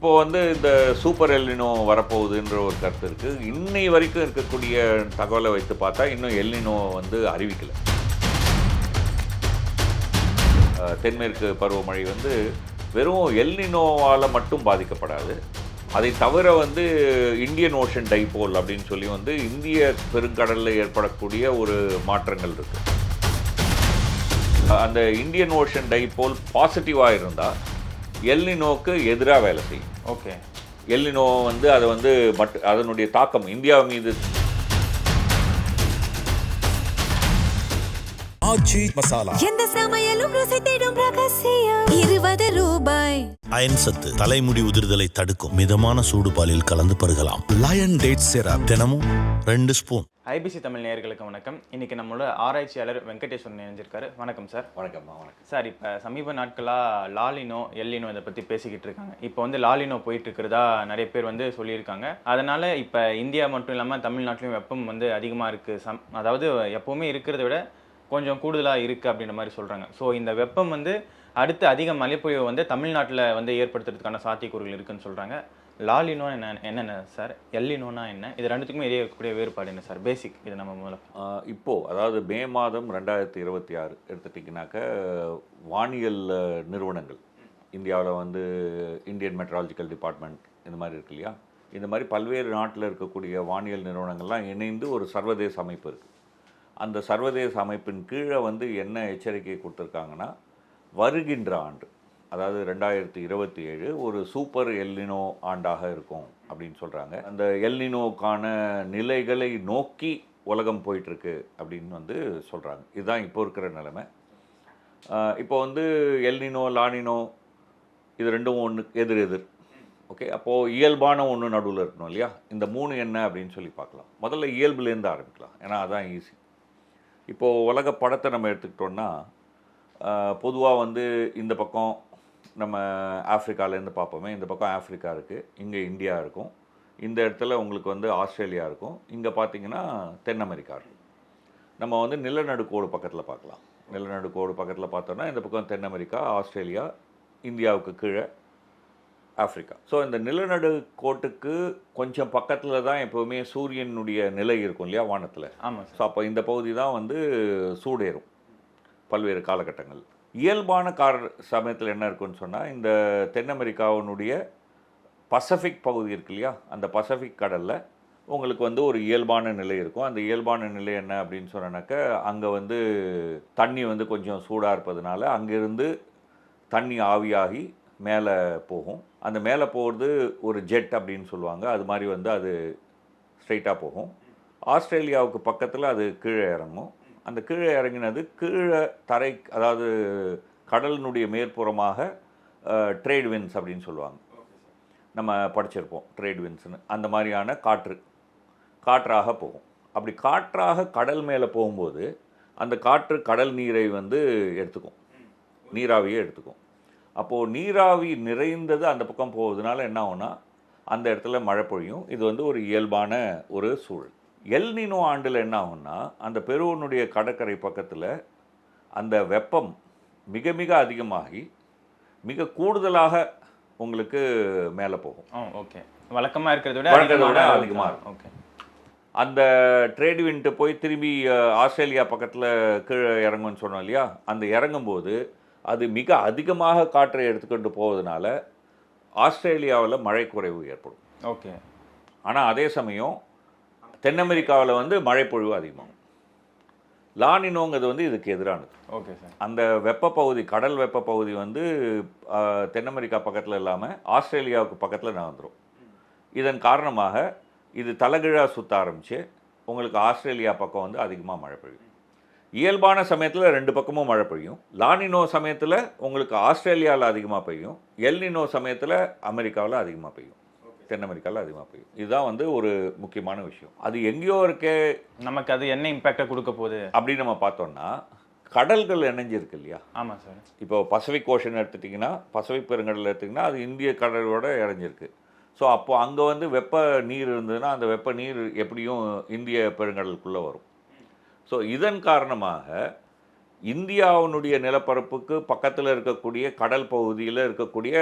இப்போ இந்த super El Niño வரப்போகுதுன்ற ஒரு கருத்து இருக்குது. இன்னை வரைக்கும் இருக்கக்கூடிய தகவலை வைத்து பார்த்தா இன்னும் எல்னினோ அறிவிக்கலை. தென்மேற்கு பருவமழை வெறும் எல்னினோவால் மட்டும் பாதிக்கப்படாது. அதை தவிர இந்தியன் ஓஷன் டைபோல் அப்படின்னு சொல்லி இந்திய பெருங்கடலில் ஏற்படக்கூடிய ஒரு மாற்றங்கள் இருக்குது. அந்த இந்தியன் ஓஷன் டைபோல் பாசிட்டிவாக இருந்தால் எல்னினோக்கு எதிராக வேலை செய்யும். ஓகே, எல்னினோ அதை அதனுடைய தாக்கம் இந்தியா மீது ஆச்சி மசாலா எந்த சமையலும் ருசி தேடும் ரகசியம் 20 ரூபாய். அயன் சத்து தலைமுடி உதிர்தலை தடுக்கும் மிதமான சூடு பாலில் கலந்து பருகலாம். லயன் டேட் சிரப் தினமும் 2 ஸ்பூன். ஐபிசி தமிழ் நேயர்களுக்கு வணக்கம். இன்னைக்கு நம்மளோட ஆராய்ச்சியாளர் வெங்கடேஸ்வரன் இணைஞ்சிருக்காரு. வணக்கம் சார். வணக்கம்மா. வணக்கம் சார். இப்போ சமீப நாட்களாக லாலினோ எல்லினோ இதை பற்றி பேசிக்கிட்டு இருக்காங்க. இப்போ லாலினோ போயிட்டு இருக்கிறதா நிறைய பேர் சொல்லியிருக்காங்க. அதனால இப்போ இந்தியா மட்டும் இல்லாமல் தமிழ்நாட்டிலையும் வெப்பம் அதிகமாக இருக்குது. அதாவது எப்போவுமே இருக்கிறத விட கொஞ்சம் கூடுதலாக இருக்குது அப்படின்ற மாதிரி சொல்கிறாங்க. ஸோ இந்த வெப்பம் அடுத்து அதிக மழைப்பொழிவை தமிழ்நாட்டில் ஏற்படுத்துறதுக்கான சாத்தியக்கூறுகள் இருக்குன்னு சொல்கிறாங்க. லாலினோ என்னென்ன சார், எல்லினோனா என்ன, இது ரெண்டுத்துக்குமே இடையே இருக்கக்கூடிய வேறுபாடு என்ன சார்? பேசிக் இது நம்ம முதல்ல இப்போது அதாவது மே மாதம் 2026 எடுத்துட்டிங்கனாக்க வானியல் நிறுவனங்கள் இந்தியாவில் இந்தியன் மெட்ராலஜிக்கல் டிபார்ட்மெண்ட் இந்த மாதிரி இருக்கு இல்லையா, இந்த மாதிரி பல்வேறு நாட்டில் இருக்கக்கூடிய வானியல் நிறுவனங்கள்லாம் இணைந்து ஒரு சர்வதேச அமைப்பு இருக்குது. அந்த சர்வதேச அமைப்பின் கீழே என்ன எச்சரிக்கை கொடுத்துருக்காங்கன்னா, வருகின்ற ஆண்டு அதாவது 2027 ஒரு சூப்பர் எல்னினோ ஆண்டாக இருக்கும் அப்படின்னு சொல்கிறாங்க. அந்த எல்னினோக்கான நிலைகளை நோக்கி உலகம் போயிட்டுருக்கு அப்படின்னு சொல்கிறாங்க. இதுதான் இப்போ இருக்கிற நிலைமை. இப்போ எல்னினோ லானினோ இது ரெண்டும் ஒன்று எதிர். ஓகே, அப்போது இயல்பான ஒன்று நடுவில் இருக்கணும் இல்லையா. இந்த 3 என்ன அப்படின்னு சொல்லி பார்க்கலாம். முதல்ல இயல்புலேருந்து ஆரம்பிக்கலாம், ஏன்னா அதான் ஈஸி. இப்போது உலக படத்தை நம்ம எடுத்துக்கிட்டோன்னா, பொதுவாக இந்த பக்கம் நம்ம ஆஃப்ரிக்காலேருந்து பார்ப்போமே, இந்த பக்கம் ஆஃப்ரிக்கா இருக்குது, இங்கே இந்தியா இருக்கும், இந்த இடத்துல உங்களுக்கு ஆஸ்திரேலியா இருக்கும், இங்கே பார்த்தீங்கன்னா தென் அமெரிக்கா இருக்கும். நம்ம நிலநடுக்கோடு பக்கத்தில் பார்க்கலாம். நிலநடுக்கோடு பக்கத்தில் பார்த்தோன்னா இந்த பக்கம் தென் அமெரிக்கா, ஆஸ்திரேலியா, இந்தியாவுக்கு கீழே ஆஃப்ரிக்கா. ஸோ இந்த நிலநடுக்கோட்டுக்கு கொஞ்சம் பக்கத்தில் தான் எப்போவுமே சூரியனுடைய நிலை இருக்கும் இல்லையா வானத்தில். ஆமாம். ஸோ அப்போ இந்த பகுதி தான் சூடேறும் பல்வேறு காலகட்டங்கள். இயல்பான சமயத்தில் என்ன இருக்குன்னு சொன்னால், இந்த தென் அமெரிக்காவினுடைய பசிபிக் பகுதி இருக்கு இல்லையா, அந்த பசிபிக் கடலில் உங்களுக்கு ஒரு இயல்பான நிலை இருக்கும். அந்த இயல்பான நிலை என்ன அப்படின்னு சொன்னாக்க, அங்கே தண்ணி கொஞ்சம் சூடாக இருப்பதுனால அங்கேருந்து தண்ணி ஆவியாகி மேலே போகும். அந்த மேலே போகிறது ஒரு ஜெட் அப்படின்னு சொல்லுவாங்க. அது மாதிரி அது ஸ்ட்ரைட்டாக போகும். ஆஸ்திரேலியாவுக்கு பக்கத்தில் அது கீழே இறங்கும். அந்த கீழே இறங்கினது கீழே தரை, அதாவது கடலினுடைய மேற்புறமாக ட்ரேட் வின்ஸ் அப்படின்னு சொல்லுவாங்க. நம்ம படிச்சிருப்போம் ட்ரேட் வின்ஸ்னு. அந்த மாதிரியான காற்றாக போகும். அப்படி காற்றாக கடல் மேலே போகும்போது அந்த காற்று கடல் நீரை எடுத்துக்கும், நீராவியை எடுத்துக்கும். அப்போது நீராவி நிறைந்தது அந்த பக்கம் போவதுனால என்ன ஆகும்னா, அந்த இடத்துல மழை பொழியும். இது ஒரு இயல்பான ஒரு சூழல். எல்னினோ ஆண்டில் என்ன ஆகும்னா, அந்த பெருவனுடைய கடற்கரை பக்கத்தில் அந்த வெப்பம் மிக மிக அதிகமாகி மிக கூடுதலாக உங்களுக்கு மேலே போகும். ஓகே, வழக்கமாக இருக்கிறத விட அதிகமாக இருக்கும். ஓகே, அந்த ட்ரேட் வின்ட்டு போய் திரும்பி ஆஸ்திரேலியா பக்கத்தில் கீழே இறங்கும்னு சொன்னோம் இல்லையா, அந்த இறங்கும்போது அது மிக அதிகமாக காற்றை எடுத்துக்கொண்டு போவதனால ஆஸ்திரேலியாவில் மழை குறைவு ஏற்படும். ஓகே. ஆனால் அதே சமயம் தென் அமெரிக்காவில் மழைப்பொழிவு அதிகமாகும். லானினோங்கிறது இதுக்கு எதிரானது. Okay sir. அந்த வெப்ப பகுதி, கடல் வெப்ப பகுதி தென் அமெரிக்கா பக்கத்தில் இல்லாமல் ஆஸ்திரேலியாவுக்கு பக்கத்தில் நகர்ந்துடும். இதன் காரணமாக இது தலைகீழாக சுற்ற ஆரம்பித்து உங்களுக்கு ஆஸ்திரேலியா பக்கம் அதிகமாக மழை பெய்யும். இயல்பான சமயத்தில் 2 பக்கமும் மழை பெய்யும். லானினோ சமயத்தில் உங்களுக்கு ஆஸ்திரேலியாவில் அதிகமாக பெய்யும். எல்னினோ சமயத்தில் அமெரிக்காவில் அதிகமாக பெய்யும், தென் அமெரிக்காவில் அதிகமாக பெய்யும். இதுதான் ஒரு முக்கியமான விஷயம். அது எங்கேயோ இருக்கே, நமக்கு அது என்ன இம்பேக்டை கொடுக்க போகுது அப்படின்னு நம்ம பார்த்தோம்னா, கடல்கள் இணைஞ்சிருக்கு இல்லையா. ஆமாம் சார். இப்போ பசிபிக் ஓஷன் எடுத்துட்டிங்கன்னா, பசிபிக் பெருங்கடல் எடுத்திங்கன்னா அது இந்திய கடலோட இணைஞ்சிருக்கு. ஸோ அப்போது அங்கே வெப்ப நீர் இருந்ததுன்னா அந்த வெப்ப நீர் எப்படியும் இந்திய பெருங்கடலுக்குள்ளே வரும். ஸோ இதன் காரணமாக இந்தியாவினுடைய நிலப்பரப்புக்கு பக்கத்தில் இருக்கக்கூடிய கடல் பகுதியில் இருக்கக்கூடிய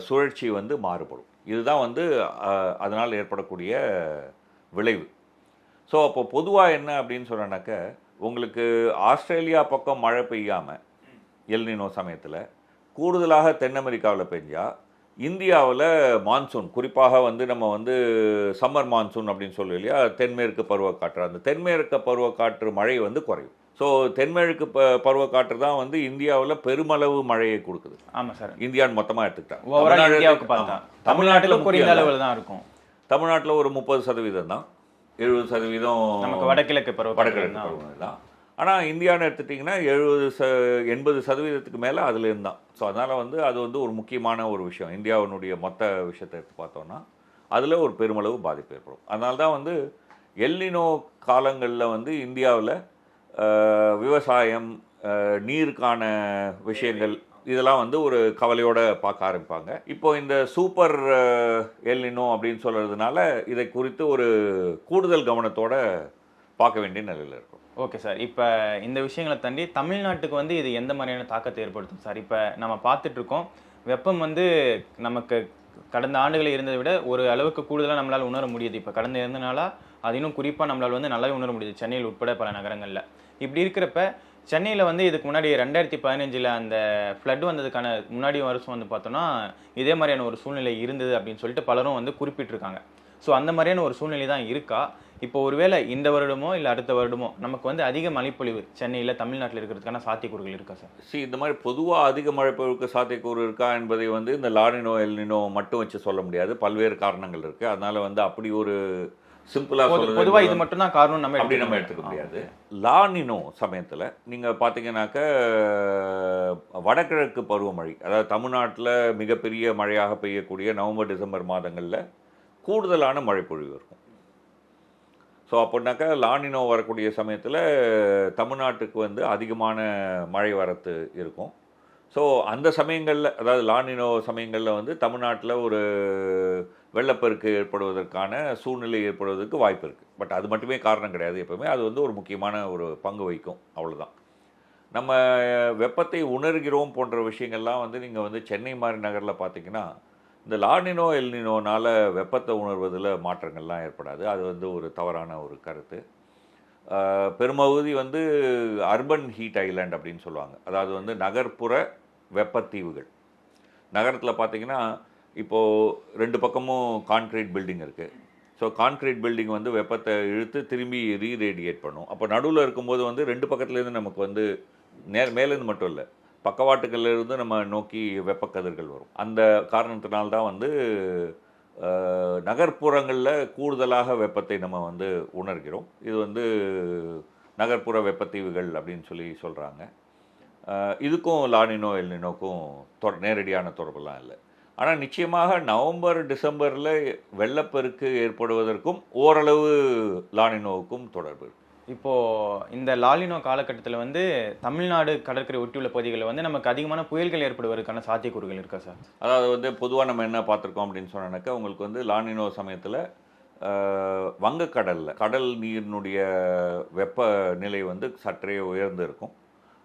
சுழற்சி வந்து மாறுபடும். இதுதான் வந்து அதனால் ஏற்படக்கூடிய விளைவு. ஸோ அப்போ பொதுவாக என்ன அப்படின்னு சொன்னாக்க, உங்களுக்கு ஆஸ்திரேலியா பக்கம் மழை பெய்யாமல் எல்னினோ சமயத்தில் கூடுதலாக தென் அமெரிக்காவில் பெஞ்சால் இந்தியாவில் மான்சூன், குறிப்பாக வந்து நம்ம வந்து சம்மர் மான்சூன் அப்படின்னு சொல்லுவோம் இல்லையா, தென்மேற்கு பருவக்காற்று, அந்த தென்மேற்கு பருவக்காற்று மழை வந்து குறையும். ஸோ தென்மேற்கு பருவக்காற்று தான் வந்து இந்தியாவில் பெருமளவு மழையை கொடுக்குது. ஆமாம் சார். இந்தியான்னு மொத்தமாக எடுத்துக்கிட்டாங்க. தமிழ்நாட்டில் குறைந்த அளவில் தான் இருக்கும். தமிழ்நாட்டில் ஒரு 30% தான், 70% நமக்கு வடகிழக்கு பருவக்காற்று தான். ஆனால் இந்தியான்னு எடுத்துட்டிங்கன்னா 80% மேலே அதுலேருந்து தான். ஸோ அதனால் வந்து அது வந்து ஒரு முக்கியமான ஒரு விஷயம். இந்தியாவினுடைய மொத்த விஷயத்தை எடுத்து பார்த்தோன்னா அதில் ஒரு பெருமளவு பாதிப்பு ஏற்படும். அதனால தான் வந்து எல்னினோ காலங்களில் வந்து இந்தியாவில் விவசாயம், நீருக்கான விஷயங்கள் இதெல்லாம் வந்து ஒரு கவலையோடு பார்க்க ஆரம்பிப்பாங்க. இப்போ இந்த சூப்பர் எல்னினோ அப்படின்னு சொல்கிறதுனால இதை குறித்து ஒரு கூடுதல் கவனத்தோடு பார்க்க வேண்டிய நிலையில் இருக்கும். Okay sir. இப்போ இந்த விஷயங்களை தாண்டி தமிழ்நாட்டுக்கு வந்து இது எந்த மாதிரியான தாக்கத்தை ஏற்படுத்தும் சார்? இப்போ நம்ம பார்த்துட்ருக்கோம், வெப்பம் வந்து நமக்கு கடந்த ஆண்டுகளில் இருந்ததை விட ஒரு அளவுக்கு கூடுதலாக நம்மளால் உணர முடியுது. இப்போ கடந்த 2 நாளாக அது இன்னும் குறிப்பாக நம்மளால் வந்து நல்லாவே உணர முடியுது, சென்னையில் உட்பட பல நகரங்களில். இப்படி இருக்கிறப்ப சென்னையில் வந்து இதுக்கு முன்னாடி 2015 அந்த ஃப்ளட் வந்ததுக்கான முன்னாடி வருஷம் வந்து பார்த்தோன்னா இதே மாதிரியான ஒரு சூழ்நிலை இருந்தது அப்படின்னு சொல்லிட்டு பலரும் வந்து குறிப்பிட்டிருக்காங்க. ஸோ அந்த மாதிரியான ஒரு சூழ்நிலை தான் இருக்கா? இப்போ ஒருவேளை இந்த வருடமோ இல்லை அடுத்த வருடமோ நமக்கு வந்து அதிக மழைப்பொழிவு சென்னையில் தமிழ்நாட்டில் இருக்கிறதுக்கான சாத்தியக்கூறுகள் இருக்கா சார்? இந்த மாதிரி பொதுவாக அதிக மழைப்பொழிவுக்கு சாத்தியக்கூறு இருக்கா என்பதை வந்து இந்த லானினோ எல்னினோ மட்டும் வச்சு சொல்ல முடியாது. பல்வேறு காரணங்கள் இருக்குது. அதனால் வந்து அப்படி ஒரு சிம்பிளாக பொதுவாக இது மட்டும் தான் காரணம் நம்ம எடுத்துக்க முடியாது. லானினோ சமயத்தில் நீங்கள் பார்த்தீங்கன்னாக்க வடகிழக்கு பருவமழை, அதாவது தமிழ்நாட்டில் மிகப்பெரிய மழையாக பெய்யக்கூடிய நவம்பர் டிசம்பர் மாதங்களில் கூடுதலான மழைப்பொழிவு இருக்கும். ஸோ அப்படின்னாக்கா லானினோ வரக்கூடிய சமயத்தில் தமிழ்நாட்டுக்கு வந்து அதிகமான மழை வரத்து இருக்கும். ஸோ அந்த சமயங்களில், அதாவது லானினோ சமயங்களில் வந்து தமிழ்நாட்டில் ஒரு வெள்ளப்பெருக்கு ஏற்படுவதற்கான சூழ்நிலை ஏற்படுவதற்கு வாய்ப்பு இருக்குது. பட் அது மட்டுமே காரணம் கிடையாது. எப்போவுமே அது வந்து ஒரு முக்கியமான ஒரு பங்கு வகிக்கும், அவ்வளோதான். நம்ம வெப்பத்தை உணர்கிறோம் போன்ற விஷயங்கள்லாம் வந்து நீங்கள் வந்து சென்னை மாதிரி நகரில் பார்த்தீங்கன்னா இந்த லானினோ எல்னினோனால் வெப்பத்தை உணர்வதில் மாற்றங்கள்லாம் ஏற்படாது. அது வந்து ஒரு தவறான ஒரு கருத்து. பெரும்பகுதி வந்து அர்பன் ஹீட் ஐலாண்ட் அப்படின்னு சொல்லுவாங்க. அதாவது வந்து நகர்ப்புற வெப்பத்தீவுகள். நகரத்தில் பார்த்திங்கன்னா இப்போது 2 பக்கமும் கான்க்ரீட் பில்டிங் இருக்குது. ஸோ கான்க்ரீட் பில்டிங் வந்து வெப்பத்தை இழுத்து திரும்பி ரீரேடியேட் பண்ணும். அப்போ நடுவில் இருக்கும்போது வந்து 2 பக்கத்துலேருந்து நமக்கு வந்து மேலேருந்து மட்டும் இல்லை, பக்கவாட்டுகளிலிருந்து நம்ம நோக்கி வெப்பக்கதிர்கள் வரும். அந்த காரணத்தினால்தான் வந்து நகர்ப்புறங்களில் கூடுதலாக வெப்பத்தை நம்ம வந்து உணர்கிறோம். இது வந்து நகர்ப்புற வெப்பத்தீவுகள் அப்படின்னு சொல்லி சொல்கிறாங்க. இதுக்கும் லானினோ எல்னினோக்கும் நேரடியான தொடர்பெல்லாம் இல்லை. ஆனால் நிச்சயமாக நவம்பர் டிசம்பரில் வெள்ளப்பெருக்கு ஏற்படுவதற்கும் ஓரளவு லானினோவுக்கும் தொடர்பு இருக்குது. இப்போது இந்த லாலினோ காலகட்டத்தில் வந்து தமிழ்நாடு கடற்கரை ஒட்டியுள்ள பகுதிகளில் வந்து நமக்கு அதிகமான புயல்கள் ஏற்படுவதற்கான சாத்தியக்கூறுகள் இருக்கா சார்? அதாவது வந்து பொதுவாக நம்ம என்ன பார்த்துருக்கோம் அப்படின்னு சொன்னாக்கா, உங்களுக்கு வந்து லானினோ சமயத்தில் வங்கக்கடலில் கடல் நீரினுடைய வெப்பநிலை வந்து சற்றே உயர்ந்து இருக்கும்.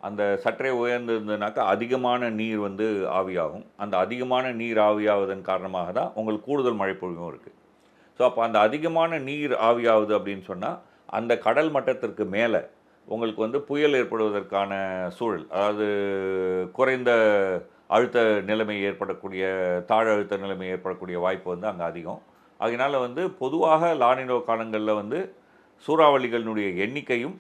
அந்த சற்றே உயர்ந்திருந்ததுனாக்கா அதிகமான நீர் வந்து ஆவியாகும். அந்த அதிகமான நீர் ஆவியாவதன் காரணமாக தான் உங்களுக்கு கூடுதல் மழைப்பொழிவும் இருக்குது. ஸோ அப்போ அந்த அதிகமான நீர் ஆவியாகுது அப்படின்னு சொன்னால் அந்த கடல் மட்டத்திற்கு மேலே உங்களுக்கு வந்து புயல் ஏற்படுவதற்கான சூழல், அதாவது குறைந்த அழுத்த நிலைமை ஏற்படக்கூடிய, தாழ அழுத்த நிலைமை ஏற்படக்கூடிய வாய்ப்பு வந்து அங்கே அதிகம். அதனால் வந்து பொதுவாக லானினோ காலங்களில் வந்து சூறாவளிகளினுடைய எண்ணிக்கையும்,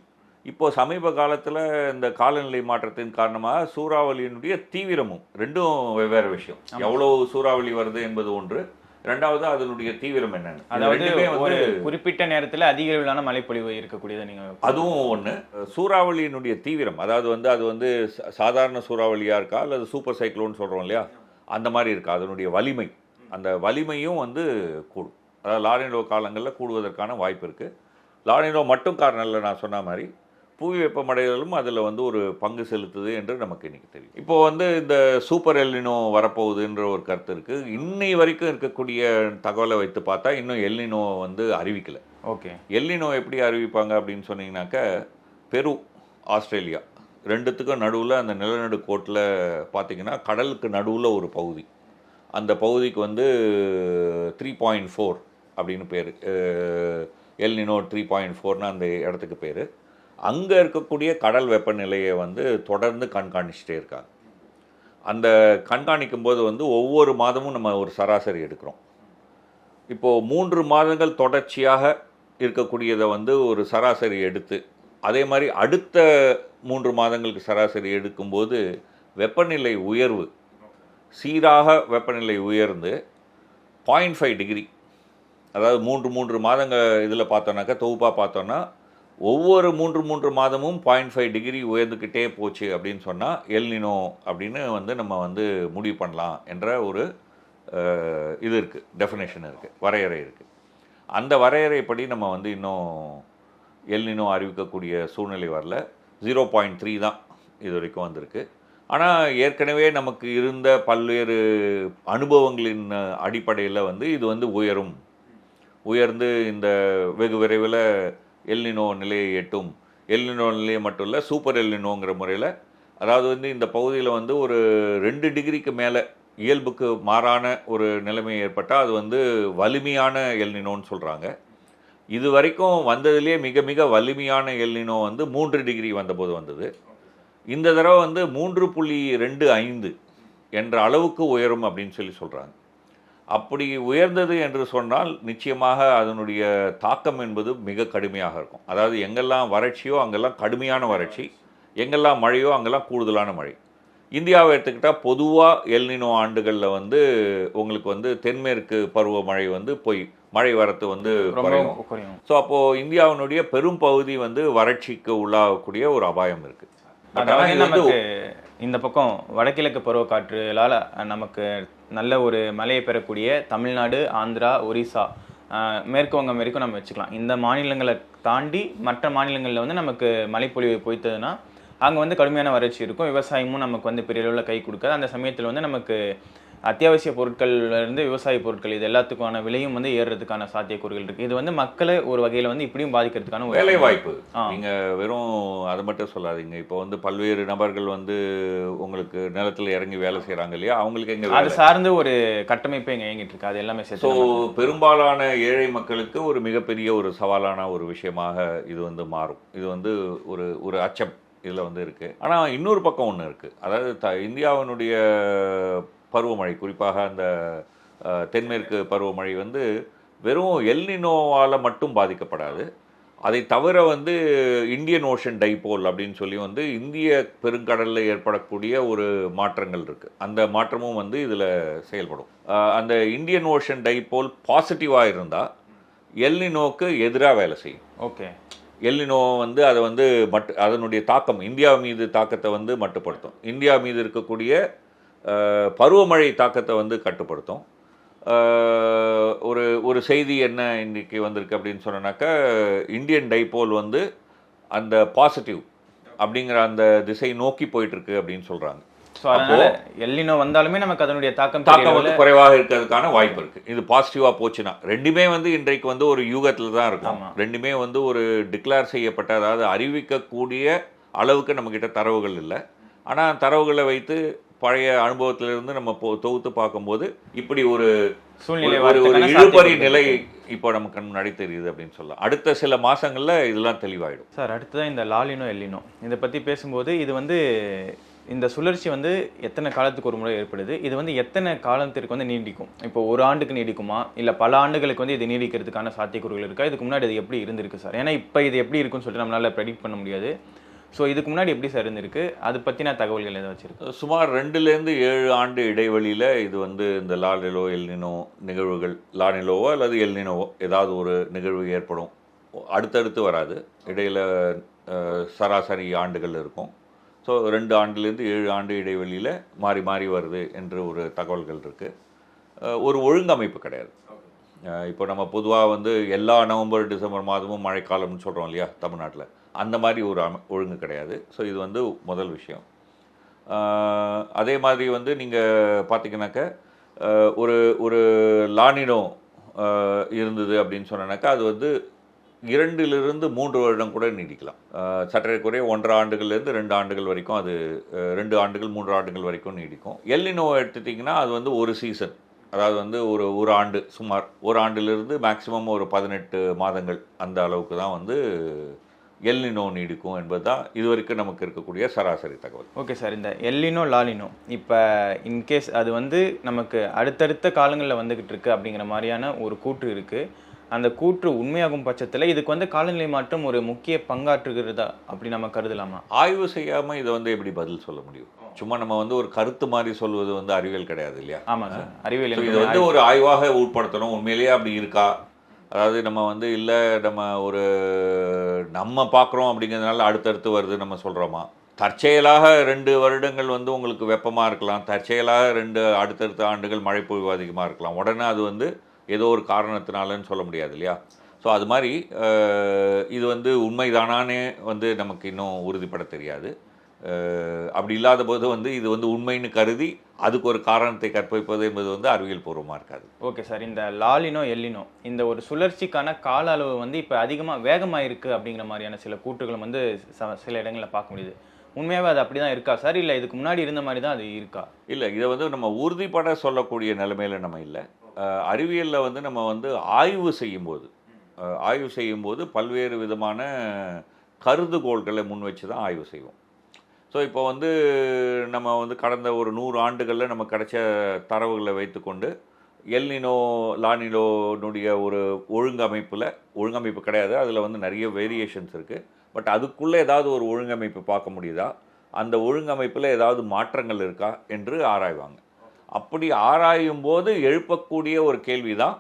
இப்போது சமீப காலத்தில் இந்த காலநிலை மாற்றத்தின் காரணமாக சூறாவளியினுடைய தீவிரமும் ரெண்டும் வெவ்வேறு விஷயம். எவ்வளோ சூறாவளி வருது என்பது ஒன்று, ரெண்டாவது அதனுடைய தீவிரம் என்னன்னு. அதாவது ஒரு குறிப்பிட்ட நேரத்தில் அதிக அளவிலான மழைப்பொழிவு இருக்கக்கூடியது நீங்கள், அதுவும் ஒன்று. சூறாவளியினுடைய தீவிரம், அதாவது வந்து அது வந்து சாதாரண சூறாவளியாக இருக்கா அல்லது சூப்பர் சைக்ளோன்னு சொல்கிறோம் இல்லையா, அந்த மாதிரி இருக்கா, அதனுடைய வலிமை, அந்த வலிமையும் வந்து கூடும். அதாவது லானினோ காலங்களில் கூடுவதற்கான வாய்ப்பு இருக்குது. லானினோ மட்டும் காரணம் இல்லை, நான் சொன்ன மாதிரி புவி வெப்பமடைதலும் அதில் வந்து ஒரு பங்கு செலுத்துது என்று நமக்கு இன்றைக்கி தெரியும். இப்போது வந்து இந்த சூப்பர் எல்னினோ வரப்போகுதுன்ற ஒரு கருத்து இருக்குது. இன்னை வரைக்கும் இருக்கக்கூடிய தகவலை வைத்து பார்த்தா இன்னும் எல்னினோ வந்து அறிவிக்கலை. ஓகே, எல்னினோ எப்படி அறிவிப்பாங்க அப்படின்னு சொன்னீங்கன்னாக்கா, பெரு, ஆஸ்திரேலியா ரெண்டுத்துக்கும் நடுவில் அந்த நிலநடு கோட்டில் பார்த்தீங்கன்னா கடலுக்கு நடுவில் ஒரு பகுதி, அந்த பகுதிக்கு வந்து 3.4 அப்படின்னு பேர், எல்னினோ 3.4ன்னு அந்த இடத்துக்கு பேர். அங்கே இருக்கக்கூடிய கடல் வெப்பநிலையை வந்து தொடர்ந்து கண்காணிச்சிட்டே இருக்காங்க. அந்த கண்காணிக்கும் போது வந்து ஒவ்வொரு மாதமும் நம்ம ஒரு சராசரி எடுக்கிறோம். இப்போது 3 மாதங்கள் தொடர்ச்சியாக இருக்கக்கூடியதை வந்து ஒரு சராசரி எடுத்து, அதே மாதிரி அடுத்த 3 மாதங்களுக்கு சராசரி எடுக்கும்போது வெப்பநிலை உயர்வு சீராக வெப்பநிலை உயர்ந்து 0.5 டிகிரி, அதாவது 3 மாதங்கள் இதில் பார்த்தோன்னாக்கா தொகுப்பாக பார்த்தோன்னா ஒவ்வொரு 3 மாதமும் 0.5 டிகிரி உயர்ந்துக்கிட்டே போச்சு அப்படின்னு சொன்னால் எல்னினோ அப்படின்னு வந்து நம்ம வந்து முடிவு பண்ணலாம் என்ற ஒரு இது இருக்குது, டெஃபினேஷன் இருக்குது, வரையறை இருக்குது. அந்த வரையறைப்படி நம்ம வந்து இன்னும் எல்னினோ அறிவிக்கக்கூடிய சூழ்நிலை வரல. 0.3 தான் இது வரைக்கும் வந்திருக்கு. ஆனால் ஏற்கனவே நமக்கு இருந்த பல்வேறு அனுபவங்களின் அடிப்படையில் வந்து இது வந்து உயர்ந்து இந்த வெகு விரைவில் எல்னினோ நிலையை எட்டும். எல்னினோ நிலையை மட்டும் இல்லை, சூப்பர் எல்னினோங்கிற முறையில், அதாவது வந்து இந்த பகுதியில் வந்து ஒரு 2 டிகிரிக்கு மேலே இயல்புக்கு மாறான ஒரு நிலைமை ஏற்பட்டால் அது வந்து வலிமையான எல்னினோன்னு சொல்கிறாங்க. இது வரைக்கும் வந்ததுலேயே மிக மிக வலிமையான எல்னினோ வந்து 3 டிகிரி வந்தபோது வந்தது. இந்த தடவை வந்து 3.25 என்ற அளவுக்கு உயரும் அப்படின்னு சொல்கிறாங்க. அப்படி உயர்ந்தது என்று சொன்னால் நிச்சயமாக அதனுடைய தாக்கம் என்பது மிக கடுமையாக இருக்கும். அதாவது எங்கெல்லாம் வறட்சியோ அங்கெல்லாம் கடுமையான வறட்சி, எங்கெல்லாம் மழையோ அங்கெல்லாம் கூடுதலான மழை. இந்தியாவை எடுத்துக்கிட்டால் பொதுவாக எல்னினோ ஆண்டுகளில் வந்து உங்களுக்கு வந்து தென்மேற்கு பருவமழை வந்து மழை வரத்து வந்து குறையும். ஸோ அப்போது இந்தியாவினுடைய பெரும் பகுதி வந்து வறட்சிக்கு உள்ளாகக்கூடிய ஒரு அபாயம் இருக்குது. நமக்கு இந்த பக்கம் வடகிழக்கு பருவக்காற்றுகளால் நமக்கு நல்ல ஒரு மழையை பெறக்கூடிய தமிழ்நாடு, ஆந்திரா, ஒரிசா, மேற்கு வங்கம் வரைக்கும் நம்ம வச்சுக்கலாம். இந்த மாநிலங்களை தாண்டி மற்ற மாநிலங்களில் வந்து நமக்கு மழைப்பொழிவு பொய்த்ததுன்னா அங்கே வந்து கடுமையான வறட்சி இருக்கும். விவசாயமும் நமக்கு வந்து பெரிய அளவில் கை கொடுக்காது. அந்த சமயத்தில் வந்து நமக்கு அத்தியாவசிய பொருட்கள்லேருந்து விவசாய பொருட்கள் இது எல்லாத்துக்கான விலையும் வந்து ஏறுறதுக்கான சாத்தியக்கூறுகள் இருக்குது. இது வந்து மக்களை ஒரு வகையில் வந்து இப்படியும் பாதிக்கிறதுக்கான வேலை வாய்ப்பு. நீங்கள் வெறும் அதை மட்டும் சொல்லாதீங்க. இப்போ வந்து பல்வேறு நபர்கள் வந்து உங்களுக்கு நிலத்தில் இறங்கி வேலை செய்கிறாங்க இல்லையா, அவங்களுக்கு எங்கே அது சார்ந்து ஒரு கட்டமைப்பு எங்கே இயங்கிட்டு இருக்கு, அது எல்லாமே சேர்த்து. ஸோ பெரும்பாலான ஏழை மக்களுக்கு ஒரு மிகப்பெரிய ஒரு சவாலான ஒரு விஷயமாக இது வந்து மாறும். இது வந்து ஒரு அச்சம் இதில் வந்து இருக்குது. ஆனால் இன்னொரு பக்கம் ஒன்று இருக்குது. அதாவது இந்தியாவினுடைய பருவமழை, குறிப்பாக அந்த தென்மேற்கு பருவமழை வந்து வெறும் எல்னினோவால் மட்டும் பாதிக்கப்படாது. அதை தவிர வந்து இந்தியன் ஓஷன் டைபோல் அப்படின்னு சொல்லி வந்து இந்திய பெருங்கடலில் ஏற்படக்கூடிய ஒரு மாற்றங்கள் இருக்குது. அந்த மாற்றமும் வந்து இதில் செயல்படும். அந்த இந்தியன் ஓஷன் டைபோல் பாசிட்டிவாக இருந்தால் எல்னினோக்கு எதிராக வேலை செய்யும். ஓகே, எல்னினோ வந்து அதை வந்து அதனுடைய தாக்கம் இந்தியா மீது தாக்கத்தை வந்து மட்டுப்படுத்தும். இந்தியா மீது இருக்கக்கூடிய பருவமழை தாக்கத்தை வந்து கட்டுப்படுத்தும். ஒரு செய்தி என்ன இன்றைக்கி வந்திருக்கு அப்படின்னு சொன்னாக்கா, இந்தியன் டைபோல் வந்து அந்த பாசிட்டிவ் அப்படிங்கிற அந்த திசை நோக்கி போயிட்டுருக்கு அப்படின்னு சொல்கிறாங்க. ஸோ அதனால் எல்னினோ வந்தாலுமே நமக்கு அதனுடைய தாக்கம் வந்து குறைவாக இருக்கிறதுக்கான வாய்ப்பு இருக்குது. இது பாசிட்டிவாக போச்சுன்னா ரெண்டுமே வந்து இன்றைக்கு வந்து ஒரு யூகத்தில் தான் இருக்கும். ரெண்டுமே வந்து ஒரு டிக்ளேர் செய்யப்பட்ட, அதாவது அறிவிக்கக்கூடிய அளவுக்கு நம்மக்கிட்ட தரவுகள் இல்லை. ஆனால் தரவுகளை வைத்து பழைய அனுபவத்திலிருந்து நம்ம தொகுத்து பார்க்கும்போது இப்படி ஒரு இழுபறி நிலை இப்போ நமக்கு முன்னாடி தெரியுது அப்படின்னு சொல்லலாம். அடுத்த சில மாதங்களில் இதெல்லாம் தெளிவாயிடும். சார், அடுத்ததான் இந்த லாலினோ எல்னினோ இதை பற்றி பேசும்போது, இது வந்து இந்த சுழற்சி வந்து எத்தனை காலத்துக்கு ஒரு முறை ஏற்படுது, இது வந்து எத்தனை காலத்திற்கு வந்து நீடிக்கும்? இப்போ ஒரு ஆண்டுக்கு நீடிக்குமா, இல்லை பல ஆண்டுகளுக்கு வந்து இது நீடிக்கிறதுக்கான சாத்தியக்கூறுகள் இருக்கா? இதுக்கு முன்னாடி இது எப்படி இருந்திருக்கு சார்? ஏன்னா இப்போ இது எப்படி இருக்குன்னு சொல்லிட்டு நம்மளால் ப்ரெடிக்ட் பண்ண முடியாது. ஸோ இதுக்கு முன்னாடி எப்படி சார் இருந்திருக்கு, அது பற்றின தகவல்கள் எதாவது வச்சுருக்கு? சுமார் 2லேருந்து 7 ஆண்டு இடைவெளியில் இது வந்து இந்த லானிலோ எல்னினோ நிகழ்வுகள், லானிலோவோ அல்லது எல்னினோவோ ஏதாவது ஒரு நிகழ்வு ஏற்படும். அடுத்தடுத்து வராது, இடையில் சராசரி ஆண்டுகள் இருக்கும். ஸோ 2 ஆண்டுலேருந்து 7 ஆண்டு இடைவெளியில் மாறி மாறி வருது என்று ஒரு தகவல்கள் இருக்குது. ஒரு ஒழுங்கமைப்பு கிடையாது. இப்போ நம்ம பொதுவாக வந்து எல்லா நவம்பர் டிசம்பர் மாதமும் மழைக்காலம்னு சொல்கிறோம் இல்லையா தமிழ்நாட்டில், அந்த மாதிரி ஒரு ஒழுங்கு கிடையாது. ஸோ இது வந்து முதல் விஷயம். அதே மாதிரி வந்து நீங்கள் பார்த்தீங்கன்னாக்க ஒரு லானினோ இருந்தது அப்படின்னு சொன்னாக்கா அது வந்து 2 to 3 வருடம் கூட நீடிக்கலாம். சற்றேறக்குறைய 1.5 ஆண்டுகள்லேருந்து 2 ஆண்டுகள் வரைக்கும் அது 2 ஆண்டுகள் 3 ஆண்டுகள் வரைக்கும் நீடிக்கும். எல்னினோவை எடுத்துட்டிங்கன்னா அது வந்து ஒரு சீசன், அதாவது வந்து ஒரு ஆண்டு, சுமார் 1 ஆண்டிலிருந்து மேக்ஸிமம் ஒரு 18 மாதங்கள் அந்த அளவுக்கு தான் வந்து எல்னினோ நீடிக்கும் என்பது தான் இதுவரைக்கும் நமக்கு இருக்கக்கூடிய சராசரி தகவல். ஓகே சார், இந்த எல்லினோ லாலினோ இப்போ இன்கேஸ் அது வந்து நமக்கு அடுத்தடுத்த காலங்களில் வந்துக்கிட்டு இருக்கு அப்படிங்கிற மாதிரியான ஒரு கூற்று இருக்குது. அந்த கூற்று உண்மையாகும் பட்சத்தில் இதுக்கு வந்து காலநிலை மாற்றம் ஒரு முக்கிய பங்காற்றுகிறதா அப்படி நம்ம கருதலாமா? ஆய்வு செய்யாமல் இதை வந்து எப்படி பதில் சொல்ல முடியும்? சும்மா நம்ம வந்து ஒரு கருத்து மாதிரி சொல்வது வந்து அறிவியல் கிடையாது இல்லையா? ஆமாம் சார், அறிவியல் இது வந்து ஒரு ஆய்வாக உட்படுத்தணும். உண்மையிலேயே அப்படி இருக்கா? அதாவது நம்ம வந்து இல்லை நம்ம பார்க்குறோம் அப்படிங்கிறதுனால அடுத்தடுத்து வருது நம்ம சொல்கிறோமா? தற்செயலாக 2 வருடங்கள் வந்து உங்களுக்கு வெப்பமாக இருக்கலாம், தற்செயலாக 2 அடுத்தடுத்த ஆண்டுகள் மழை பொழிவு அதிகமாக இருக்கலாம். உடனே அது வந்து ஏதோ ஒரு காரணத்தினாலன்னு சொல்ல முடியாது இல்லையா? ஸோ அது மாதிரி இது வந்து உண்மைதானானே வந்து நமக்கு இன்னும் உறுதிப்பட தெரியாது. அப்படி இல்லாத போது வந்து இது வந்து உண்மைன்னு கருதி அதுக்கு ஒரு காரணத்தை கற்பிப்பது என்பது வந்து அறிவியல் பூர்வமாக இருக்காது. ஓகே சார், இந்த லாலினோ எல்லினோ இந்த ஒரு சுழற்சிக்கான கால அளவு வந்து இப்போ அதிகமாக வேகமாக இருக்குது அப்படிங்கிற மாதிரியான சில கூற்றுகளும் வந்து சில இடங்களில் பார்க்க முடியுது. உண்மையாகவே அது அப்படி தான் இருக்கா சார், இல்லை இதுக்கு முன்னாடி இருந்த மாதிரி தான் அது இருக்கா? இல்லை, இதை வந்து நம்ம உறுதிப்பட சொல்லக்கூடிய நிலைமையில் நம்ம இல்லை. அறிவியலில் வந்து நம்ம வந்து ஆய்வு செய்யும்போது பல்வேறு விதமான கருதுகோள்களை முன் வச்சு தான் ஆய்வு செய்வோம். ஸோ இப்போ வந்து நம்ம வந்து கடந்த ஒரு 100 ஆண்டுகளில் நம்ம கிடைச்ச தரவுகளை வைத்துக்கொண்டு எல்னினோ லானினோனுடைய ஒரு ஒழுங்கமைப்பு கிடையாது, அதில் வந்து நிறைய வேரியேஷன்ஸ் இருக்குது. பட் அதுக்குள்ளே ஏதாவது ஒரு ஒழுங்கமைப்பு பார்க்க முடியுதா, அந்த ஒழுங்கமைப்பில் ஏதாவது மாற்றங்கள் இருக்கா என்று ஆராய்வாங்க. அப்படி ஆராயும் போது எழுப்பக்கூடிய ஒரு கேள்வி தான்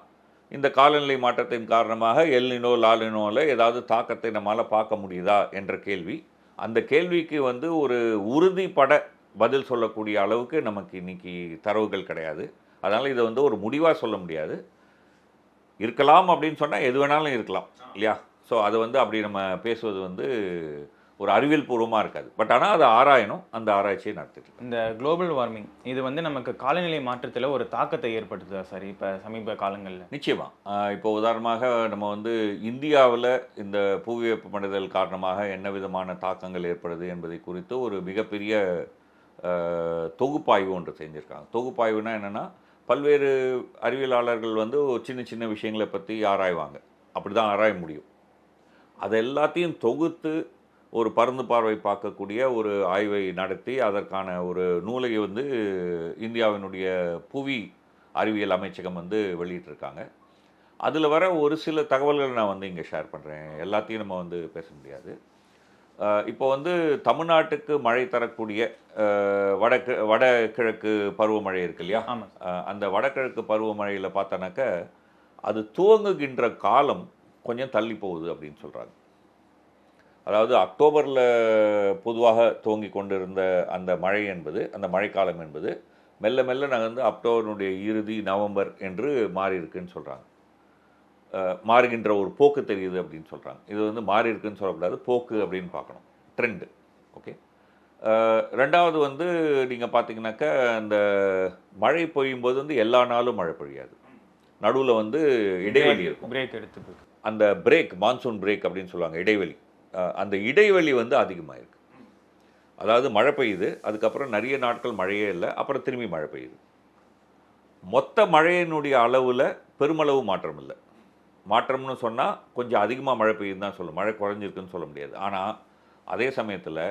இந்த காலநிலை மாற்றத்தின் காரணமாக எல்னினோ லாலினோவில் ஏதாவது தாக்கத்தை நம்மளால் பார்க்க முடியுதா என்ற கேள்வி. அந்த கேள்விக்கு வந்து ஒரு உறுதிப்பட பதில் சொல்லக்கூடிய அளவுக்கு நமக்கு இன்றைக்கி தரவுகள் கிடையாது. அதனால் இதை வந்து ஒரு முடிவாக சொல்ல முடியாது. இருக்கலாம் அப்படின்னு சொன்னால் எது வேணாலும் இருக்கலாம் இல்லையா? ஸோ அதை வந்து அப்படி நம்ம பேசுவது வந்து ஒரு அறிவியல் பூர்வமாக இருக்காது. பட் ஆனால் அதை ஆராயணும், அந்த ஆராய்ச்சியை நடத்திட்டு. இந்த குளோபல் வார்மிங் இது வந்து நமக்கு காலநிலை மாற்றத்தில் ஒரு தாக்கத்தை ஏற்படுத்துதா சார் இப்போ சமீப காலங்களில்? நிச்சயமாக. இப்போ உதாரணமாக நம்ம வந்து இந்தியாவில் இந்த புவி வெப்பமடைதல் காரணமாக என்ன விதமான தாக்கங்கள் ஏற்படுது என்பதை குறித்து ஒரு மிகப்பெரிய தொகுப்பாய்வு ஒன்று செஞ்சுருக்காங்க. தொகுப்பாய்வுனா என்னென்னா, பல்வேறு அறிவியலாளர்கள் வந்து சின்ன சின்ன விஷயங்களை பற்றி ஆராய்வாங்க. அப்படி தான் ஆராய முடியும். அதை எல்லாத்தையும் தொகுத்து ஒரு பரந்து பார்வை பார்க்கக்கூடிய ஒரு ஆய்வை நடத்தி அதற்கான ஒரு நூலை வந்து இந்தியாவினுடைய புவி அறிவியல் அமைச்சகம் வந்து வெளியிட்டிருக்காங்க. அதில் வர ஒரு சில தகவல்களை நான் வந்து இங்கே ஷேர் பண்ணுறேன். எல்லாத்தையும் நம்ம வந்து பேச முடியாது. இப்போ வந்து தமிழ்நாட்டுக்கு மழை தரக்கூடிய வடகிழக்கு பருவமழை இருக்கு இல்லையா? அந்த வடகிழக்கு பருவமழையில் பார்த்தோன்னாக்க அது துவங்குகின்ற காலம் கொஞ்சம் தள்ளி போகுது அப்படின்னு சொல்கிறாங்க. அதாவது அக்டோபரில் பொதுவாக துவங்கி கொண்டிருந்த அந்த மழைக்காலம் என்பது மெல்ல மெல்ல நகர்ந்து அக்டோபருடைய இறுதி, நவம்பர் என்று மாறி இருக்குன்னு சொல்கிறாங்க. மாறுகின்ற ஒரு போக்கு தெரியுது அப்படின்னு சொல்கிறாங்க. இது வந்து மாறி இருக்குன்னு சொல்லக்கூடாது, போக்கு அப்படின்னு பார்க்கணும், ட்ரெண்டு. ஓகே. ரெண்டாவது வந்து நீங்கள் பார்த்தீங்கன்னாக்கா அந்த மழை பொழியும்போது வந்து எல்லா நாளும் மழை பொழியாது. நடுவில் வந்து இடைவெளி இருக்கும், பிரேக் எடுத்து. அந்த பிரேக், மான்சூன் பிரேக் அப்படின்னு சொல்லுவாங்க, இடைவெளி. அந்த இடைவெளி வந்து அதிகமாக இருக்குது. அதாவது மழை பெய்யுது, அதுக்கப்புறம் நிறைய நாட்கள் மழையே இல்லை, அப்புறம் திரும்பி மழை பெய்யுது. மொத்த மழையினுடைய அளவில் பெருமளவு மாற்றம் இல்லை. மாற்றம்னு சொன்னால் கொஞ்சம் அதிகமாக மழை பெய்யுதுன்னு தான் சொல்லும், மழை குறைஞ்சிருக்குன்னு சொல்ல முடியாது. ஆனால் அதே சமயத்தில்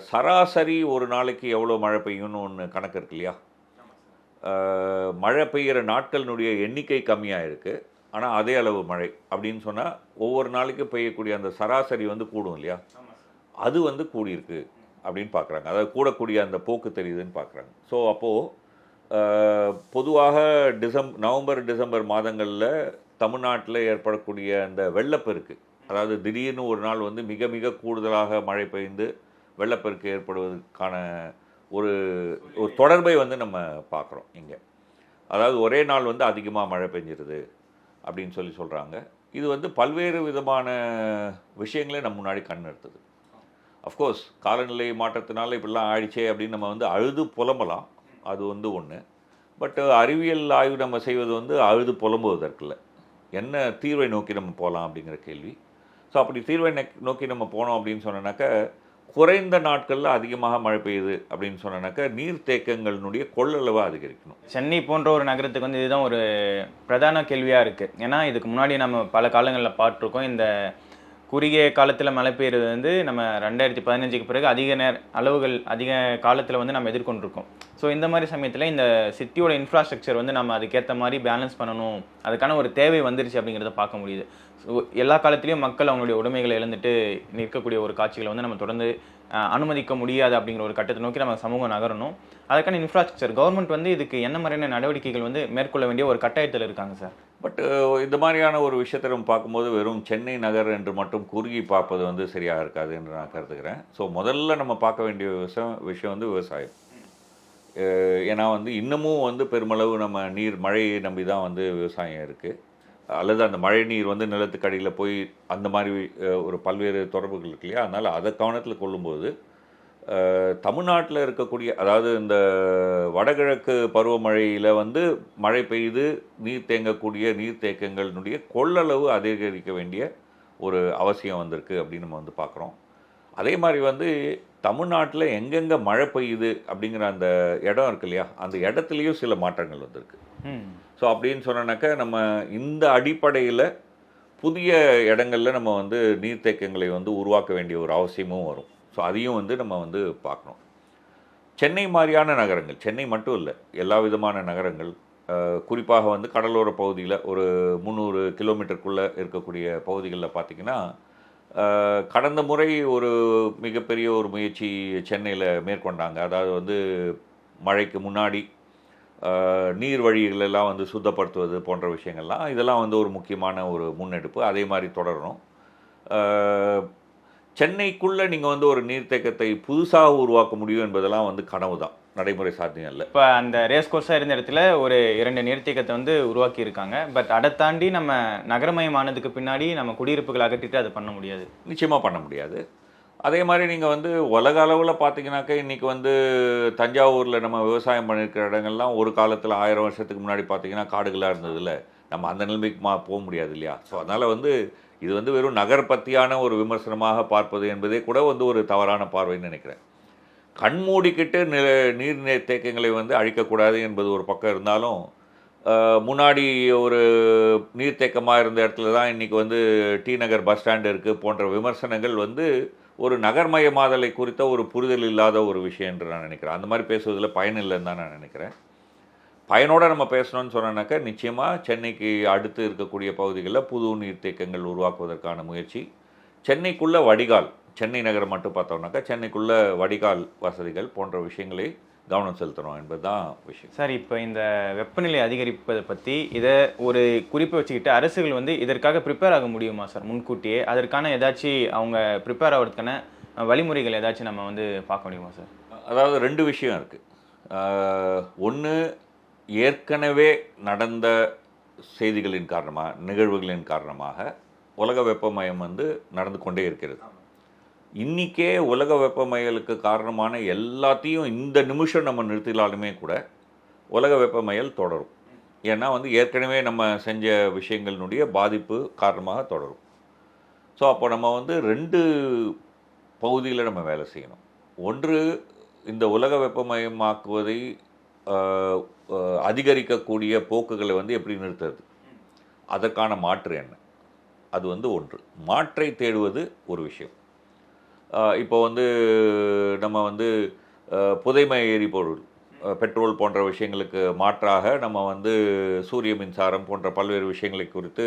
சராசரி ஒரு நாளைக்கு எவ்வளோ மழை பெய்யும்னு ஒன்று கணக்கு இருக்கு இல்லையா? மழை பெய்கிற நாட்களினுடைய எண்ணிக்கை கம்மியாக இருக்குது, ஆனால் அதே அளவு மழை அப்படின்னு சொன்னால் ஒவ்வொரு நாளைக்கும் பெய்யக்கூடிய அந்த சராசரி வந்து கூடும் இல்லையா? அது வந்து கூடியிருக்கு அப்படின்னு பார்க்குறாங்க. அதாவது கூடக்கூடிய அந்த போக்கு தெரியுதுன்னு பார்க்குறாங்க. ஸோ அப்போது பொதுவாக நவம்பர் டிசம்பர் மாதங்களில் தமிழ்நாட்டில் ஏற்படக்கூடிய அந்த வெள்ளப்பெருக்கு, அதாவது திடீர்னு ஒரு நாள் வந்து மிக மிக கூடுதலாக மழை பெய்ந்து வெள்ளப்பெருக்கு ஏற்படுவதற்கான ஒரு தொடர்பை வந்து நம்ம பார்க்குறோம் இங்கே. அதாவது ஒரே நாள் வந்து அதிகமாக மழை பெஞ்சிருது அப்படின்னு சொல்கிறாங்க. இது வந்து பல்வேறு விதமான விஷயங்களே நம்ம முன்னாடி கண் நிறுத்துது. அஃப்கோர்ஸ் காலநிலை மாற்றத்தினால இப்படிலாம் ஆயிடுச்சே அப்படின்னு நம்ம வந்து அழுது புலம்பலாம், அது வந்து ஒன்று. பட் அறிவியல் ஆய்வு நம்ம செய்வது வந்து அழுது புலம்புவதற்கில்லை. என்ன தீர்வை நோக்கி நம்ம போகலாம் அப்படிங்கிற கேள்வி. ஸோ அப்படி தீர்வை நோக்கி நம்ம போனோம் அப்படின்னு சொன்னோன்னாக்கா, குறைந்த நாட்களில் அதிகமாக மழை பெய்யுது அப்படின்னு சொன்னோன்னாக்கா, நீர்த்தேக்கங்களினுடைய கொள்ளளவை அதிகரிக்கணும். சென்னை போன்ற ஒரு நகரத்துக்கு வந்து இதுதான் ஒரு பிரதான கேள்வியாக இருக்குது. ஏன்னா இதுக்கு முன்னாடி நம்ம பல காலங்களில் பார்த்துருக்கோம். இந்த குறுகிய காலத்தில் மழை பெய்யுறது வந்து நம்ம 2015க்கு பிறகு அதிக காலத்தில் வந்து நம்ம எதிர்கொண்டிருக்கோம். ஸோ இந்த மாதிரி சமயத்தில் இந்த சிட்டியோட இன்ஃப்ராஸ்ட்ரக்சர் வந்து நம்ம அதுக்கேற்ற மாதிரி பேலன்ஸ் பண்ணணும், அதுக்கான ஒரு தேவை வந்துருச்சு அப்படிங்கிறத பார்க்க முடியுது. ஸோ எல்லா காலத்துலேயும் மக்கள் அவங்களுடைய உடைமைகளை இழந்துட்டு நிற்கக்கூடிய ஒரு காட்சிகளை வந்து நம்ம தொடர்ந்து அனுமதிக்க முடியாது அப்படிங்கிற ஒரு கட்டத்தை நோக்கி நம்ம சமூகம் நகரணும். அதுக்கான இன்ஃப்ராஸ்ட்ரக்சர் கவர்மெண்ட் வந்து இதுக்கு என்ன மாதிரியான நடவடிக்கைகள் வந்து மேற்கொள்ள வேண்டிய ஒரு கட்டாயத்தில் இருக்காங்க சார். பட் இந்த மாதிரியான ஒரு விஷயத்தை நம்ம பார்க்கும்போது வெறும் சென்னை நகர் என்று மட்டும் குறுகி பார்ப்பது வந்து சரியாக இருக்காது என்று நான் கருதுகிறேன். ஸோ முதல்ல நம்ம பார்க்க வேண்டிய விஷயம் வந்து விவசாயம். ஏன்னா வந்து இன்னமும் வந்து பெருமளவு நம்ம மழையை நம்பி தான் வந்து விவசாயம் இருக்குது. அல்லது அந்த மழை நீர் வந்து நிலத்துக்கு அடியில் போய் அந்த மாதிரி ஒரு பல்வேறு தொடர்புகள் இருக்கு இல்லையா. அதனால் அதை கவனத்தில் கொள்ளும்போது தமிழ்நாட்டில் இருக்கக்கூடிய, அதாவது இந்த வடகிழக்கு பருவமழையில் வந்து மழை பெய்து நீர் தேங்கக்கூடிய நீர்த்தேக்கங்களினுடைய கொள்ளளவு அதிகரிக்க வேண்டிய ஒரு அவசியம் வந்திருக்கு அப்படின்னு நம்ம வந்து பார்க்குறோம். அதே மாதிரி வந்து தமிழ்நாட்டில் எங்கெங்கே மழை பெய்யுது அப்படிங்கிற அந்த இடம் இருக்கு இல்லையா, அந்த இடத்துலையும் சில மாற்றங்கள் வந்திருக்கு. ஸோ அப்படின்னு சொன்னோன்னாக்கா, நம்ம இந்த அடிப்படையில் புதிய இடங்களில் நம்ம வந்து நீர்த்தேக்கங்களை வந்து உருவாக்க வேண்டிய ஒரு அவசியமும் வரும். ஸோ அதையும் வந்து நம்ம வந்து பார்க்கணும். சென்னை மாதிரியான நகரங்கள், சென்னை மட்டும் இல்லை, எல்லா விதமான நகரங்கள், குறிப்பாக வந்து கடலோர பகுதியில் ஒரு 300 கிலோமீட்டருக்குள்ளே இருக்கக்கூடிய பகுதிகளில் பார்த்திங்கன்னா, கடந்த முறை ஒரு மிகப்பெரிய ஒரு முயற்சி சென்னையில் மேற்கொண்டாங்க. அதாவது வந்து மழைக்கு முன்னாடி நீர் வழிகளெல்லாம் வந்து சுத்தப்படுத்துவது போன்ற விஷயங்கள்லாம், இதெல்லாம் வந்து ஒரு முக்கியமான ஒரு முன்னெடுப்பு. அதே மாதிரி தொடரணும். சென்னைக்குள்ளே நீங்கள் வந்து ஒரு நீர்த்தேக்கத்தை புதுசாக உருவாக்க முடியும் என்பதெல்லாம் வந்து கனவு தான், நடைமுறை சாத்தியம் இல்லை. இப்போ அந்த ரேஸ் கோர்ஸாக இருந்த இடத்துல ஒரு 2 நீர்த்தேக்கத்தை வந்து உருவாக்கி இருக்காங்க. பட் அதை தாண்டி நம்ம நகரமயமானதுக்கு பின்னாடி நம்ம குடியிருப்புகளை அகற்றிட்டு அதை பண்ண முடியாது, நிச்சயமாக பண்ண முடியாது. அதே மாதிரி நீங்கள் வந்து உலக அளவில் பார்த்தீங்கன்னாக்கா, இன்றைக்கி வந்து தஞ்சாவூரில் நம்ம விவசாயம் பண்ணியிருக்கிற இடங்கள்லாம் ஒரு காலத்தில் 1000 வருஷத்துக்கு முன்னாடி பார்த்தீங்கன்னா காடுகளாக இருந்ததில்ல. நம்ம அந்த நிலைமைக்கு போக முடியாது இல்லையா. ஸோ அதனால் வந்து இது வந்து வெறும் நகர் பற்றியான ஒரு விமர்சனமாக பார்ப்பது என்பதே கூட வந்து ஒரு தவறான பார்வைன்னு நினைக்கிறேன். கண்மூடிக்கிட்டு நீர் தேக்கங்களை வந்து அழிக்கக்கூடாது என்பது ஒரு பக்கம் இருந்தாலும், முன்னாடி ஒரு நீர்த்தேக்கமாக இருந்த இடத்துல தான் இன்றைக்கி வந்து டி நகர் பஸ் ஸ்டாண்டு இருக்குது போன்ற விமர்சனங்கள் வந்து ஒரு நகர்மயமாதலை குறித்த ஒரு புரிதல் இல்லாத ஒரு விஷயம் என்று நான் நினைக்கிறேன். அந்த மாதிரி பேசுவதில் பயன் இல்லைன்னு தான் நான் நினைக்கிறேன். பயனோடு நம்ம பேசணும்னு சொன்னாக்கா, நிச்சயமாக சென்னைக்கு அடுத்து இருக்கக்கூடிய பகுதிகளில் புது நீர்த்தேக்கங்கள் உருவாக்குவதற்கான முயற்சி, சென்னைக்குள்ளே வடிகால், சென்னை நகரம் மட்டும் பார்த்தோம்னாக்கா சென்னைக்குள்ளே வடிகால் வசதிகள் போன்ற விஷயங்களை கவனம் செலுத்தணும் என்பது தான் விஷயம். சார், இப்போ இந்த வெப்பநிலை அதிகரிப்பதை பற்றி இதை ஒரு குறிப்பை வச்சுக்கிட்டு அரசுகள் வந்து இதற்காக ப்ரிப்பேர் ஆக முடியுமா சார் முன்கூட்டியே? அதற்கான ஏதாச்சும் அவங்க ப்ரிப்பேர் ஆகிறதுக்கான வழிமுறைகள் ஏதாச்சும் நம்ம வந்து பார்க்க முடியுமா சார்? அதாவது 2 விஷயம் இருக்குது. ஒன்று, ஏற்கனவே நடந்த செய்திகளின் காரணமாக, நிகழ்வுகளின் காரணமாக உலக வெப்பமயம் வந்து நடந்து கொண்டே இருக்கிறது. இன்றைக்கே உலக வெப்பமயலுக்கு காரணமான எல்லாத்தையும் இந்த நிமிஷம் நம்ம நிறுத்தினாலுமே கூட உலக வெப்பமயல் தொடரும். ஏன்னா வந்து ஏற்கனவே நம்ம செஞ்ச விஷயங்களினுடைய பாதிப்பு காரணமாக தொடரும். ஸோ அப்போ நம்ம வந்து 2 பகுதியில் நம்ம வேலை செய்யணும். ஒன்று, இந்த உலக வெப்பமயமாக்குவதை அதிகரிக்கக்கூடிய போக்குகளை வந்து எப்படி நிறுத்துறது, அதற்கான மாற்று என்ன, அது வந்து ஒன்று. மாற்றை தேடுவது ஒரு விஷயம். இப்போ வந்து நம்ம வந்து புதைமை எரிபொருள், பெட்ரோல் போன்ற விஷயங்களுக்கு மாற்றாக நம்ம வந்து சூரிய மின்சாரம் போன்ற பல்வேறு விஷயங்களை குறித்து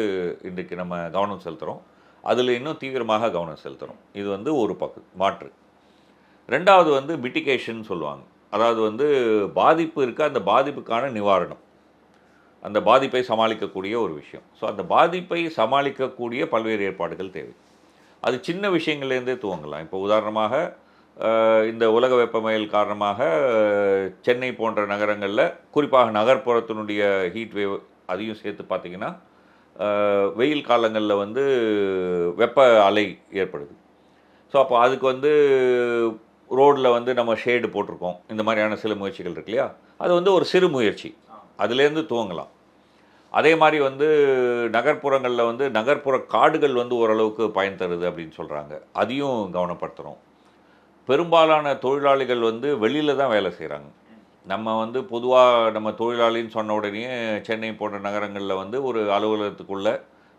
இன்றைக்கு நம்ம கவனம் செலுத்துகிறோம். அதில் இன்னும் தீவிரமாக கவனம் செலுத்துகிறோம். இது வந்து ஒரு மாற்று. 2வது வந்து மிட்டிகேஷன் சொல்லுவாங்க. அதாவது வந்து பாதிப்பு இருக்குது, அந்த பாதிப்புக்கான நிவாரணம், அந்த பாதிப்பை சமாளிக்கக்கூடிய ஒரு விஷயம். ஸோ அந்த பாதிப்பை சமாளிக்கக்கூடிய பல்வேறு ஏற்பாடுகள் தேவை. அது சின்ன விஷயங்கள்லேருந்தே துவங்கலாம். இப்போ உதாரணமாக இந்த உலக வெப்பமயல் காரணமாக சென்னை போன்ற நகரங்களில், குறிப்பாக நகர்ப்புறத்தினுடைய ஹீட் வேவ் அதையும் சேர்த்து பார்த்திங்கன்னா, வெயில் காலங்களில் வந்து வெப்ப அலை ஏற்படுது. ஸோ அப்போ அதுக்கு வந்து ரோடில் வந்து நம்ம ஷேடு போட்டிருக்கோம். இந்த மாதிரியான சில முயற்சிகள் இருக்கு இல்லையா, அது வந்து ஒரு சிறு முயற்சி, அதுலேருந்து துவங்கலாம். அதே மாதிரி வந்து நகர்ப்புறங்களில் வந்து நகர்ப்புற காடுகள் வந்து ஓரளவுக்கு பயன் தருது அப்படின்னு சொல்கிறாங்க. அதையும் கவனப்படுத்துகிறோம். பெரும்பாலான தொழிலாளிகள் வந்து வெளியில் தான் வேலை செய்கிறாங்க. நம்ம வந்து பொதுவாக நம்ம தொழிலாளின்னு சொன்ன உடனே சென்னை போன்ற நகரங்களில் வந்து ஒரு அலுவலகத்துக்குள்ளே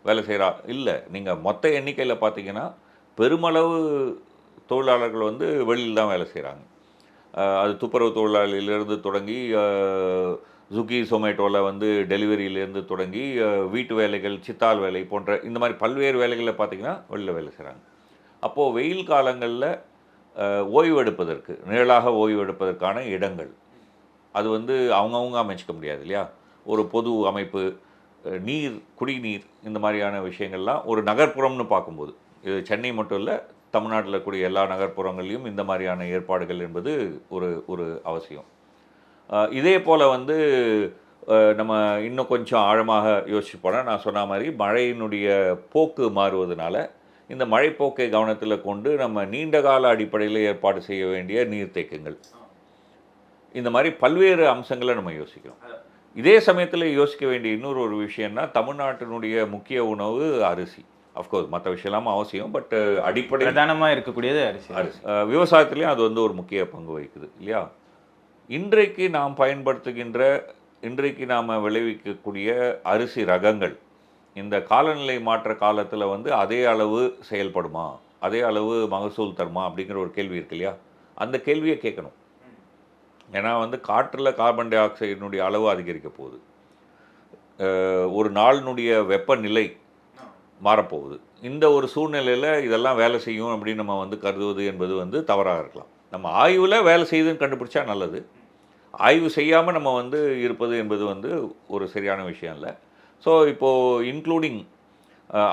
வேலை செய்கிறா இல்லை. நீங்கள் மொத்த எண்ணிக்கையில் பார்த்தீங்கன்னா பெருமளவு தொழிலாளர்கள் வந்து வெளியில் தான் வேலை செய்கிறாங்க. அது துப்புரவு தொழிலாளியிலேருந்து தொடங்கி ஸ்விக்கி சொமேட்டோவில் வந்து டெலிவரியிலேருந்து தொடங்கி வீட்டு வேலைகள், சித்தாள் வேலை போன்ற இந்த மாதிரி பல்வேறு வேலைகளில் பார்த்திங்கன்னா வெளியில் வேலை செய்கிறாங்க. அப்போது வெயில் காலங்களில் ஓய்வெடுப்பதற்கு, நிழலாக ஓய்வெடுப்பதற்கான இடங்கள் அது வந்து அவங்கவுங்க அமைச்சிக்க முடியாது இல்லையா? ஒரு பொது அமைப்பு, நீர், குடிநீர் இந்த மாதிரியான விஷயங்கள்லாம் ஒரு நகர்ப்புறம்னு பார்க்கும்போது, இது சென்னை மட்டும் இல்லை, தமிழ்நாட்டில் இருக்கக்கூடிய எல்லா நகர்ப்புறங்கள்லையும் இந்த மாதிரியான ஏற்பாடுகள் என்பது ஒரு அவசியம். இதே போல் வந்து நம்ம இன்னும் கொஞ்சம் ஆழமாக யோசிச்சு போனால், நான் சொன்ன மாதிரி மழையினுடைய போக்கு மாறுவதனால இந்த மழைப்போக்கை கவனத்தில் கொண்டு நம்ம நீண்ட கால அடிப்படையில் ஏற்பாடு செய்ய வேண்டிய நீர்த்தேக்கங்கள், இந்த மாதிரி பல்வேறு அம்சங்களை நம்ம யோசிக்கிறோம். இதே சமயத்தில் யோசிக்க வேண்டிய இன்னொரு விஷயம்னா, தமிழ்நாட்டினுடைய முக்கிய உணவு அரிசி. அஃப்கோர்ஸ் மற்ற விஷயம்லாம் அவசியம், பட் அடிப்படை பிரதானமாக இருக்கக்கூடியது அரிசி. விவசாயத்துலேயும் அது வந்து ஒரு முக்கிய பங்கு வகிக்குது இல்லையா? இன்றைக்கு நாம் விளைவிக்கக்கூடிய அரிசி ரகங்கள் இந்த காலநிலை மாற்ற காலத்தில் வந்து அதே அளவு செயல்படுமா, அதே அளவு மகசூல் தருமா அப்படிங்கிற ஒரு கேள்வி இருக்கு இல்லையா? அந்த கேள்வியை கேட்கணும். ஏன்னா வந்து காற்றில் கார்பன் டை ஆக்சைடினுடைய அளவு அதிகரிக்க போகுது, ஒரு நாளினுடைய வெப்பநிலை மாறப்போகுது. இந்த ஒரு சூழ்நிலையில் இதெல்லாம் வேலை செய்யும் அப்படின்னு நம்ம வந்து கருதுவது என்பது வந்து தவறாக இருக்கலாம். நம்ம ஆய்வில் வேலை செய்யுதுன்னு கண்டுபிடிச்சா நல்லது. ஆய்வு செய்யாமல் நம்ம வந்து இருப்பது என்பது வந்து ஒரு சரியான விஷயம் இல்லை. ஸோ இப்போது இன்க்ளூடிங்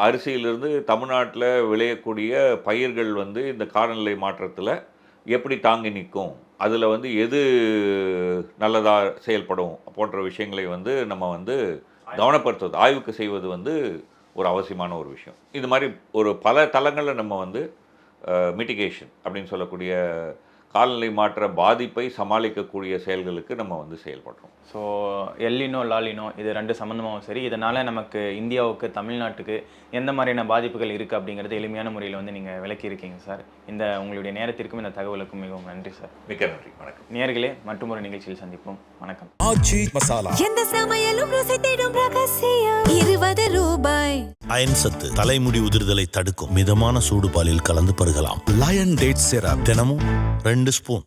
அரிசியிலிருந்து தமிழ்நாட்டில் விளையக்கூடிய பயிர்கள் வந்து இந்த காலநிலை மாற்றத்தில் எப்படி தாங்கி நிற்கும், அதில் வந்து எது நல்லதாக செயல்படும் போன்ற விஷயங்களை வந்து நம்ம வந்து கவனப்படுத்துவது, ஆய்வுக்கு செய்வது வந்து ஒரு அவசியமான ஒரு விஷயம். இது மாதிரி ஒரு பல தளங்களில் நம்ம வந்து மிட்டிகேஷன் அப்படின்னு சொல்லக்கூடிய காலநிலை மாற்ற பாதிப்பை சமாளிக்கக்கூடிய செயல்களுக்கு நம்ம வந்து செயல்படுறோம். ஸோ எல்லினோ லாலினோ இது ரெண்டு சம்மந்தமாகவும் சரி, இதனால் நமக்கு இந்தியாவுக்கு, தமிழ்நாட்டுக்கு எந்த மாதிரியான பாதிப்புகள் இருக்குது அப்படிங்கிறது எளிமையான முறையில் வந்து நீங்கள் விளக்கியிருக்கீங்க சார். இந்த உங்களுடைய நேரத்திற்கும் இந்த தகவலுக்கும் மிகவும் நன்றி சார். மிக்க நன்றி. வணக்கம் நேயர்களே, மற்றும் ஒரு நிகழ்ச்சியில் சந்திப்போம். வணக்கம். ஆச்சி மசாலா எந்த சமையலும் ருசி தேடும் ரகசியம் 20 ரூபாய். அயன் சத்து தலைமுடி உதிர்தலை தடுக்கும். மிதமான சூடு பாலில் கலந்து பருகலாம். லயன் டேட் சிரப் தினமும் 2 ஸ்பூன்.